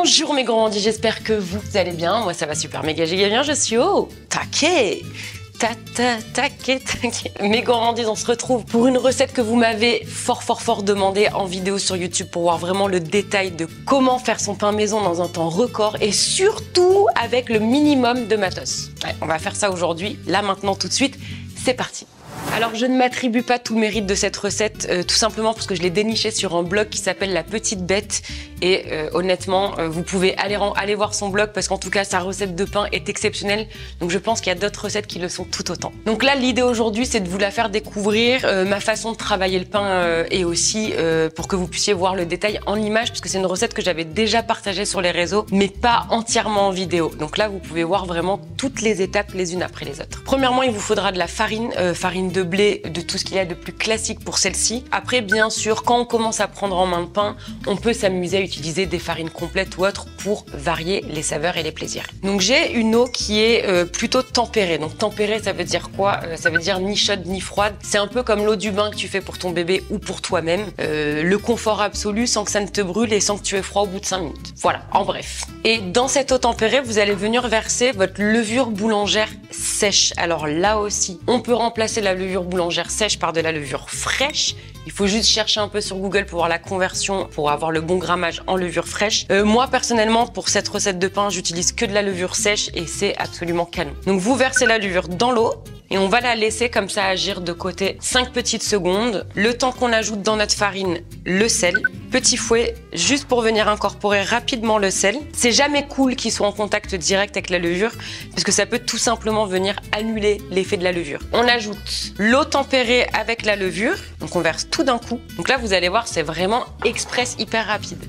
Bonjour mes grandis, j'espère que vous allez bien. Moi ça va super méga giga bien, je suis au taquet. Taquet. Mes grandis, on se retrouve pour une recette que vous m'avez fort demandé en vidéo sur YouTube pour voir vraiment le détail de comment faire son pain maison dans un temps record et surtout avec le minimum de matos. Ouais, on va faire ça aujourd'hui, là maintenant tout de suite, c'est parti. Alors je ne m'attribue pas tout le mérite de cette recette, tout simplement parce que je l'ai dénichée sur un blog qui s'appelle La Petite Bête et honnêtement vous pouvez aller voir son blog parce qu'en tout cas sa recette de pain est exceptionnelle, donc je pense qu'il y a d'autres recettes qui le sont tout autant. Donc là l'idée aujourd'hui c'est de vous la faire découvrir, ma façon de travailler le pain et aussi pour que vous puissiez voir le détail en image parce que c'est une recette que j'avais déjà partagée sur les réseaux mais pas entièrement en vidéo. Donc là vous pouvez voir vraiment toutes les étapes les unes après les autres. Premièrement il vous faudra de la farine, farine de blé, de tout ce qu'il y a de plus classique pour celle-ci. Après, bien sûr, quand on commence à prendre en main le pain, on peut s'amuser à utiliser des farines complètes ou autres pour varier les saveurs et les plaisirs. Donc j'ai une eau qui est plutôt tempérée. Donc tempérée, ça veut dire quoi? Ça veut dire ni chaude ni froide. C'est un peu comme l'eau du bain que tu fais pour ton bébé ou pour toi-même. Le confort absolu sans que ça ne te brûle et sans que tu aies froid au bout de 5 minutes. Voilà, en bref. Et dans cette eau tempérée, vous allez venir verser votre levure boulangère sèche. Alors là aussi, on peut remplacer la levure boulangère sèche par de la levure fraîche. Il faut juste chercher un peu sur Google pour voir la conversion, pour avoir le bon grammage en levure fraîche. Moi, personnellement, pour cette recette de pain, j'utilise que de la levure sèche et c'est absolument canon. Donc, vous versez la levure dans l'eau et on va la laisser comme ça agir de côté 5 petites secondes. Le temps qu'on ajoute dans notre farine le sel. Petit fouet, juste pour venir incorporer rapidement le sel. C'est jamais cool qu'il soit en contact direct avec la levure parce que ça peut tout simplement venir annuler l'effet de la levure. On ajoute l'eau tempérée avec la levure. Donc, on verse tout d'un coup. Donc là, vous allez voir, c'est vraiment express, hyper rapide.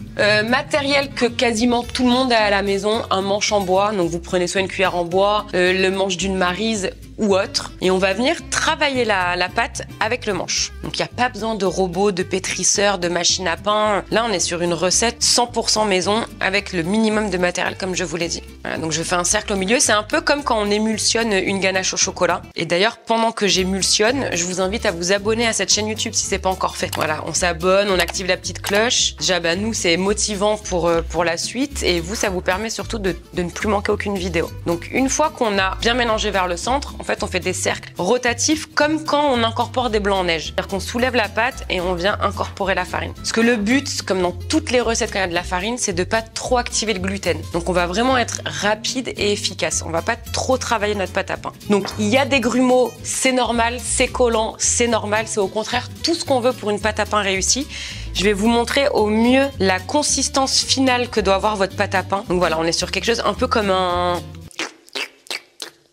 Matériel que quasiment tout le monde a à la maison, un manche en bois. Donc vous prenez soit une cuillère en bois, le manche d'une maryse ou autre. Et on va venir travailler la pâte avec le manche. Donc il n'y a pas besoin de robot, de pétrisseur, de machine à pain. Là, on est sur une recette 100% maison avec le minimum de matériel comme je vous l'ai dit. Voilà, donc je fais un cercle au milieu. C'est un peu comme quand on émulsionne une ganache au chocolat. Et d'ailleurs, pendant que j'émulsionne, je vous invite à vous abonner à cette chaîne YouTube si c'est pas encore fait. Voilà, on s'abonne, on active la petite cloche. Déjà, nous, c'est motivant pour la suite. Et vous, ça vous permet surtout de ne plus manquer aucune vidéo. Donc une fois qu'on a bien mélangé vers le centre, en fait, on fait des cercles rotatifs comme quand on incorpore des blancs en neige. C'est-à-dire qu'on soulève la pâte et on vient incorporer la farine. Parce que le but, comme dans toutes les recettes quand il y a de la farine, c'est de pas trop activer le gluten. Donc on va vraiment être rapide et efficace. On va pas trop travailler notre pâte à pain. Donc il y a des grumeaux, c'est normal, c'est collant, c'est normal. C'est au contraire tout ce qu'on veut pour une pâte à pain réussie. Je vais vous montrer au mieux la consistance finale que doit avoir votre pâte à pain. Donc voilà, on est sur quelque chose un peu comme un...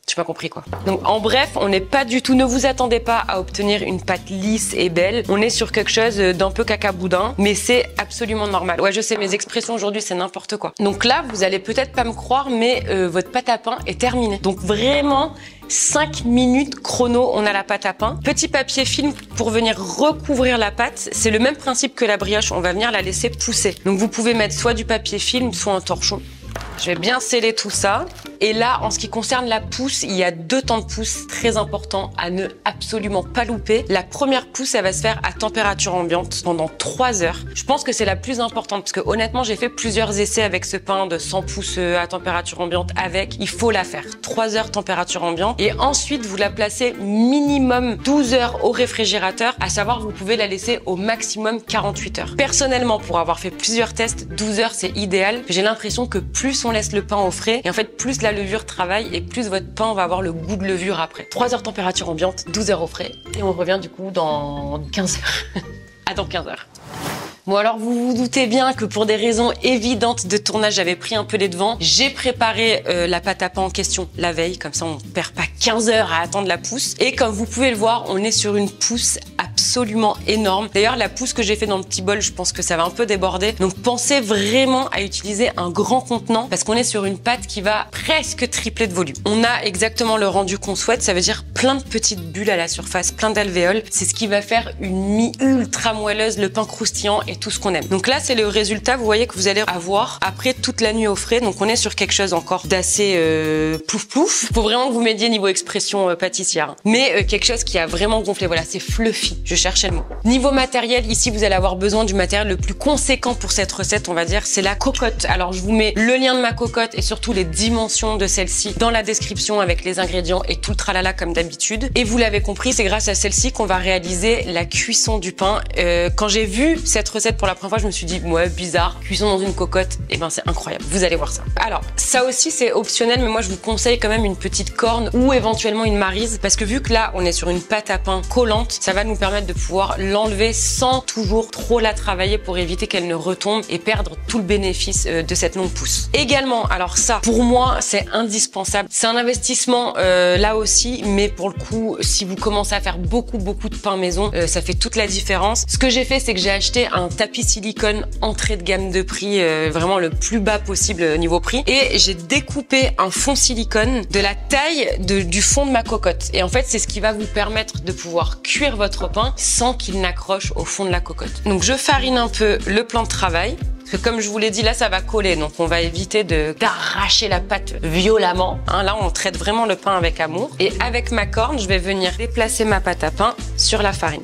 J'ai pas compris quoi. Donc en bref, on n'est pas du tout, ne vous attendez pas à obtenir une pâte lisse et belle. On est sur quelque chose d'un peu cacaboudin, mais c'est absolument normal. Ouais, je sais, mes expressions aujourd'hui, c'est n'importe quoi. Donc là, vous allez peut-être pas me croire, mais votre pâte à pain est terminée. Donc vraiment, 5 minutes chrono, on a la pâte à pain. Petit papier film pour venir recouvrir la pâte. C'est le même principe que la brioche, on va venir la laisser pousser. Donc vous pouvez mettre soit du papier film, soit un torchon. Je vais bien sceller tout ça. Et là, en ce qui concerne la pousse, il y a 2 temps de pousse très importants à ne absolument pas louper. La première pousse, elle va se faire à température ambiante pendant 3 heures. Je pense que c'est la plus importante parce que honnêtement, j'ai fait plusieurs essais avec ce pain de 100 pouces à température ambiante avec. Il faut la faire. 3 heures température ambiante. Et ensuite, vous la placez minimum 12 heures au réfrigérateur. À savoir, vous pouvez la laisser au maximum 48 heures. Personnellement, pour avoir fait plusieurs tests, 12 heures, c'est idéal. J'ai l'impression que plus on laisse le pain au frais, et en fait, plus la levure travaille et plus votre pain va avoir le goût de levure après. 3 heures température ambiante, 12 heures au frais. Et on revient du coup dans 15 heures. Ah, dans 15 heures. Bon alors vous vous doutez bien que pour des raisons évidentes de tournage, j'avais pris un peu les devants. J'ai préparé la pâte à pain en question la veille, comme ça on perd pas 15 heures à attendre la pousse. Et comme vous pouvez le voir, on est sur une pousse absolument énorme. D'ailleurs la pousse que j'ai fait dans le petit bol, je pense que ça va un peu déborder. Donc pensez vraiment à utiliser un grand contenant parce qu'on est sur une pâte qui va presque tripler de volume. On a exactement le rendu qu'on souhaite, ça veut dire plein de petites bulles à la surface, plein d'alvéoles. C'est ce qui va faire une mie ultra moelleuse, le pain croustillant et tout ce qu'on aime. Donc là, c'est le résultat, vous voyez, que vous allez avoir après toute la nuit au frais. Donc on est sur quelque chose encore d'assez plouf plouf. Faut vraiment que vous m'aidiez niveau expression pâtissière. Mais quelque chose qui a vraiment gonflé. Voilà, c'est fluffy. Je cherchais le mot. Niveau matériel, ici, vous allez avoir besoin du matériel le plus conséquent pour cette recette, on va dire, c'est la cocotte. Alors, je vous mets le lien de ma cocotte et surtout les dimensions de celle-ci dans la description avec les ingrédients et tout le tralala comme d'habitude. Et vous l'avez compris, c'est grâce à celle-ci qu'on va réaliser la cuisson du pain. Quand j'ai vu cette recette pour la première fois, je me suis dit, ouais, bizarre, cuisson dans une cocotte, et ben c'est incroyable. Vous allez voir ça. Alors, ça aussi, c'est optionnel, mais moi, je vous conseille quand même une petite corne ou éventuellement une maryse, parce que vu que là, on est sur une pâte à pain collante, ça va nous permettre de pouvoir l'enlever sans toujours trop la travailler pour éviter qu'elle ne retombe et perdre tout le bénéfice de cette longue pousse. Également, alors ça, pour moi, c'est indispensable. C'est un investissement là aussi, mais pour le coup, si vous commencez à faire beaucoup de pain maison, ça fait toute la différence. Ce que j'ai fait, c'est que j'ai acheté un tapis silicone entrée de gamme de prix, vraiment le plus bas possible niveau prix, et j'ai découpé un fond silicone de la taille du fond de ma cocotte. Et en fait, c'est ce qui va vous permettre de pouvoir cuire votre pain sans qu'il n'accroche au fond de la cocotte. Donc je farine un peu le plan de travail. Parce que comme je vous l'ai dit, là, ça va coller. Donc, on va éviter d'arracher la pâte violemment. Hein, là, on traite vraiment le pain avec amour. Et avec ma corne, je vais venir déplacer ma pâte à pain sur la farine.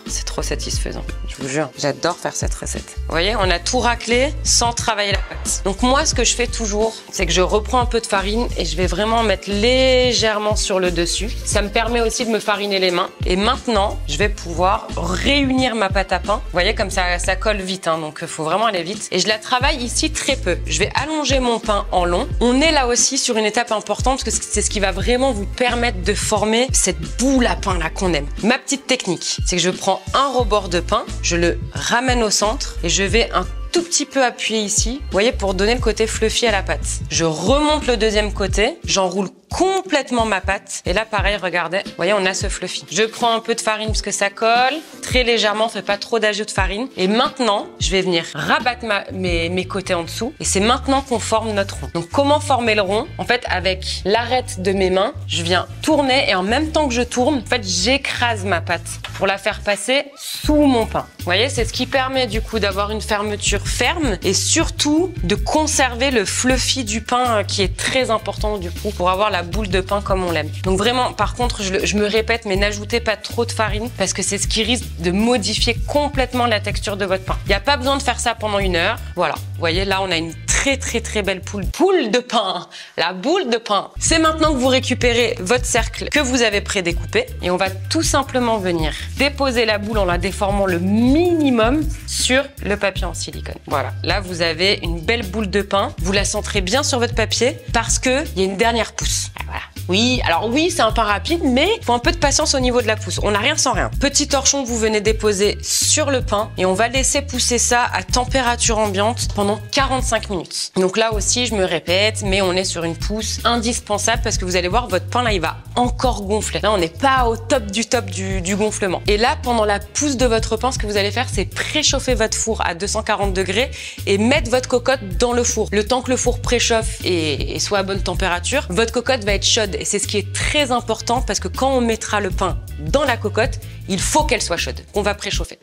C'est trop satisfaisant, je vous jure. J'adore faire cette recette. Vous voyez, on a tout raclé sans travailler la pâte. Donc moi, ce que je fais toujours, c'est que je reprends un peu de farine et je vais vraiment mettre légèrement sur le dessus. Ça me permet aussi de me fariner les mains. Et maintenant, je vais pouvoir réunir ma pâte à pain. Vous voyez, comme ça colle vite, hein, donc il faut vraiment aller vite. Et je la travaille ici très peu. Je vais allonger mon pain en long. On est là aussi sur une étape importante parce que c'est ce qui va vraiment vous permettre de former cette boule à pain là qu'on aime. Ma petite technique, c'est que je prends un rebord de pain, je le ramène au centre et je vais un tout petit peu appuyer ici, vous voyez, pour donner le côté fluffy à la pâte. Je remonte le deuxième côté, j'enroule complètement ma pâte et là pareil, regardez, vous voyez, on a ce fluffy. Je prends un peu de farine parce que ça colle, très légèrement, fais pas trop d'ajout de farine. Et maintenant, je vais venir rabattre mes côtés en dessous et c'est maintenant qu'on forme notre rond. Donc comment former le rond? En fait, avec l'arête de mes mains, je viens tourner et en même temps que je tourne, en fait, j'écrase ma pâte pour la faire passer sous mon pain. Vous voyez, c'est ce qui permet du coup d'avoir une fermeture ferme et surtout de conserver le fluffy du pain qui est très important du coup pour avoir la boule de pain comme on l'aime. Donc vraiment, par contre, je me répète, mais n'ajoutez pas trop de farine parce que c'est ce qui risque de modifier complètement la texture de votre pain. Il n'y a pas besoin de faire ça pendant 1 heure. Voilà, vous voyez, là on a une très belle boule de pain. La boule de pain. C'est maintenant que vous récupérez votre cercle que vous avez prédécoupé et on va tout simplement venir déposer la boule en la déformant le minimum sur le papier en silicone. Voilà, là vous avez une belle boule de pain. Vous la centrez bien sur votre papier parce que il y a une dernière pousse. Voilà. Oui, alors oui, c'est un pain rapide, mais il faut un peu de patience au niveau de la pousse. On n'a rien sans rien. Petit torchon que vous venez déposer sur le pain et on va laisser pousser ça à température ambiante pendant 45 minutes. Donc là aussi, je me répète, mais on est sur une pousse indispensable parce que vous allez voir, votre pain là, il va encore gonfler. Là, on n'est pas au top du gonflement. Et là, pendant la pousse de votre pain, ce que vous allez faire, c'est préchauffer votre four à 240 degrés et mettre votre cocotte dans le four. Le temps que le four préchauffe et soit à bonne température, votre cocotte va être chaude. Et c'est ce qui est très important parce que quand on mettra le pain dans la cocotte, il faut qu'elle soit chaude. On va préchauffer.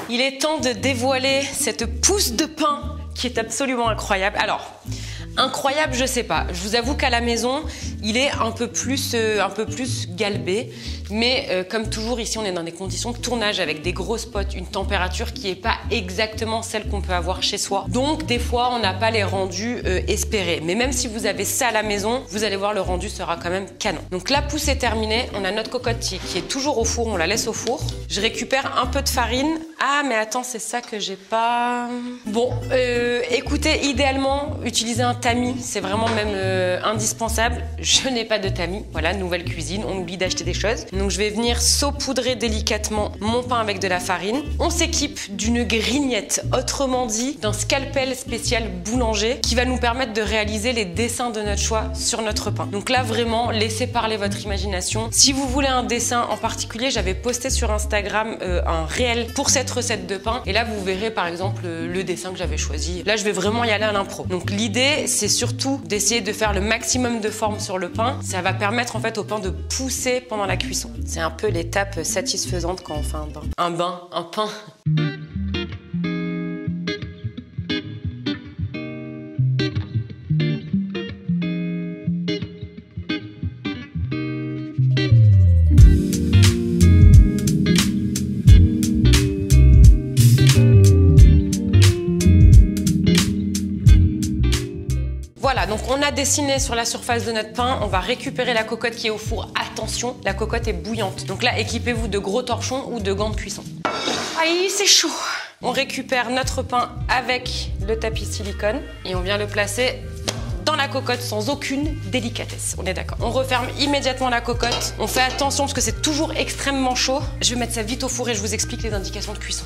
Il est temps de dévoiler cette pousse de pain qui est absolument incroyable. Alors, incroyable, je sais pas. Je vous avoue qu'à la maison, il est un peu plus galbé. Mais comme toujours, ici, on est dans des conditions de tournage avec des grosses potes, une température qui n'est pas exactement celle qu'on peut avoir chez soi. Donc, des fois, on n'a pas les rendus espérés. Mais même si vous avez ça à la maison, vous allez voir, le rendu sera quand même canon. Donc, la pousse est terminée. On a notre cocotte qui est toujours au four. On la laisse au four. Je récupère un peu de farine. Ah, mais attends, c'est ça que j'ai pas... Bon, écoutez, idéalement, utilisez un tamis. C'est vraiment même indispensable. Je n'ai pas de tamis. Voilà, nouvelle cuisine. On oublie d'acheter des choses. Donc je vais venir saupoudrer délicatement mon pain avec de la farine. On s'équipe d'une grignette, autrement dit d'un scalpel spécial boulanger qui va nous permettre de réaliser les dessins de notre choix sur notre pain. Donc là vraiment, laissez parler votre imagination. Si vous voulez un dessin en particulier, j'avais posté sur Instagram un réel pour cette recette de pain et là vous verrez par exemple le dessin que j'avais choisi. Là je vais vraiment y aller à l'impro. Donc l'idée c'est surtout d'essayer de faire le maximum de forme sur le pain. Ça va permettre en fait au pain de pousser pendant la cuisson. C'est un peu l'étape satisfaisante quand on fait un bain. Un pain. Voilà, donc on a dessiné sur la surface de notre pain. On va récupérer la cocotte qui est au four. Attention, la cocotte est bouillante. Donc là, équipez-vous de gros torchons ou de gants de cuisson. Aïe, c'est chaud. On récupère notre pain avec le tapis silicone et on vient le placer dans la cocotte sans aucune délicatesse. On est d'accord. On referme immédiatement la cocotte. On fait attention parce que c'est toujours extrêmement chaud. Je vais mettre ça vite au four et je vous explique les indications de cuisson.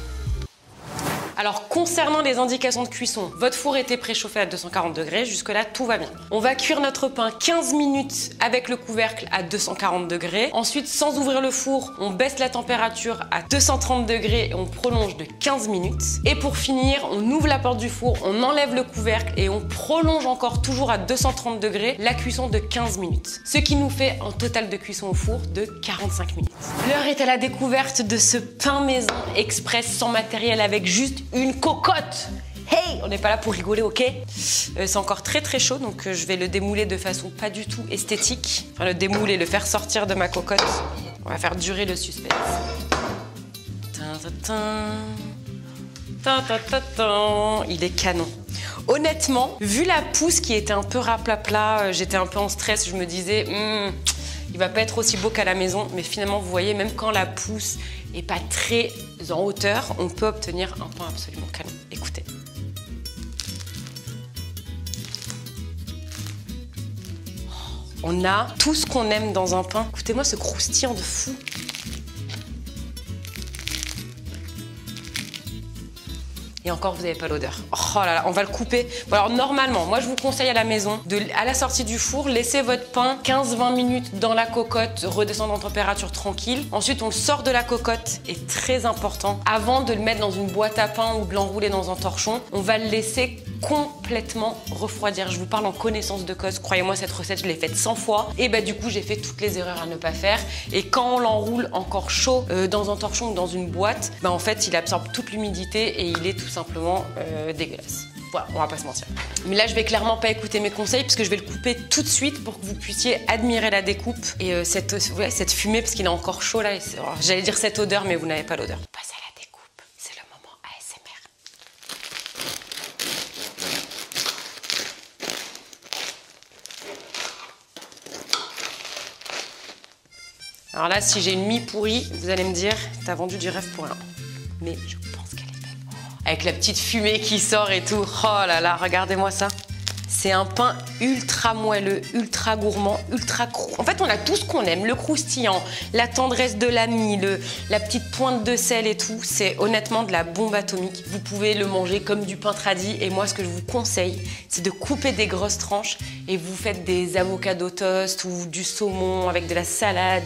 Alors concernant les indications de cuisson, votre four était préchauffé à 240 degrés, jusque-là tout va bien. On va cuire notre pain 15 minutes avec le couvercle à 240 degrés. Ensuite, sans ouvrir le four, on baisse la température à 230 degrés et on prolonge de 15 minutes. Et pour finir, on ouvre la porte du four, on enlève le couvercle et on prolonge encore toujours à 230 degrés la cuisson de 15 minutes. Ce qui nous fait un total de cuisson au four de 45 minutes. L'heure est à la découverte de ce pain maison express sans matériel avec juste une cocotte. Hey, on n'est pas là pour rigoler, ok? C'est encore très très chaud, donc je vais le démouler de façon pas du tout esthétique. Enfin, le démouler, le faire sortir de ma cocotte. On va faire durer le suspense. Il est canon. Honnêtement, vu la pousse qui était un peu raplapla, j'étais un peu en stress, je me disais... il va pas être aussi beau qu'à la maison, mais finalement, vous voyez, même quand la pousse est pas très en hauteur, on peut obtenir un pain absolument canon. Écoutez. On a tout ce qu'on aime dans un pain. Écoutez-moi ce croustillant de fou. Et encore, vous n'avez pas l'odeur. Oh là là, on va le couper. Bon, alors normalement, moi je vous conseille à la maison, à la sortie du four, laissez votre pain 15-20 minutes dans la cocotte, redescendre en température tranquille. Ensuite, on le sort de la cocotte, et très important, avant de le mettre dans une boîte à pain ou de l'enrouler dans un torchon, on va le laisser complètement refroidir. Je vous parle en connaissance de cause. Croyez-moi, cette recette, je l'ai faite 100 fois. Et bah du coup, j'ai fait toutes les erreurs à ne pas faire. Et quand on l'enroule encore chaud dans un torchon ou dans une boîte, bah en fait, il absorbe toute l'humidité et il est tout simplement dégueulasse. Voilà, on va pas se mentir. Mais là, je vais clairement pas écouter mes conseils puisque je vais le couper tout de suite pour que vous puissiez admirer la découpe et cette fumée parce qu'il est encore chaud là. J'allais dire cette odeur, mais vous n'avez pas l'odeur. On passe à la découpe. C'est le moment ASMR. Alors là, si j'ai une mie pourrie, vous allez me dire, t'as vendu du rêve pour rien. Mais je pense qu'elle est belle. Avec la petite fumée qui sort et tout. Oh là là, regardez-moi ça. C'est un pain ultra moelleux, ultra gourmand, ultra croustillant. En fait, on a tout ce qu'on aime. Le croustillant, la tendresse de la mie, la petite pointe de sel et tout. C'est honnêtement de la bombe atomique. Vous pouvez le manger comme du pain tradit. Et moi, ce que je vous conseille, c'est de couper des grosses tranches et vous faites des avocados toast ou du saumon avec de la salade,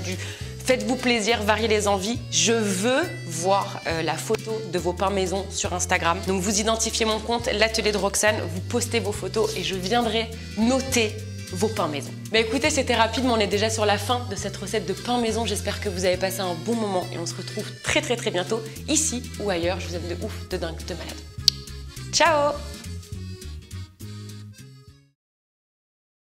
Faites-vous plaisir, variez les envies. Je veux voir la photo de vos pains maison sur Instagram. Donc vous identifiez mon compte, l'atelier de Roxane, vous postez vos photos et je viendrai noter vos pains maison. Bah écoutez, c'était rapide, mais on est déjà sur la fin de cette recette de pain maison. J'espère que vous avez passé un bon moment et on se retrouve très bientôt, ici ou ailleurs. Je vous aime de ouf, de dingue, de malade. Ciao!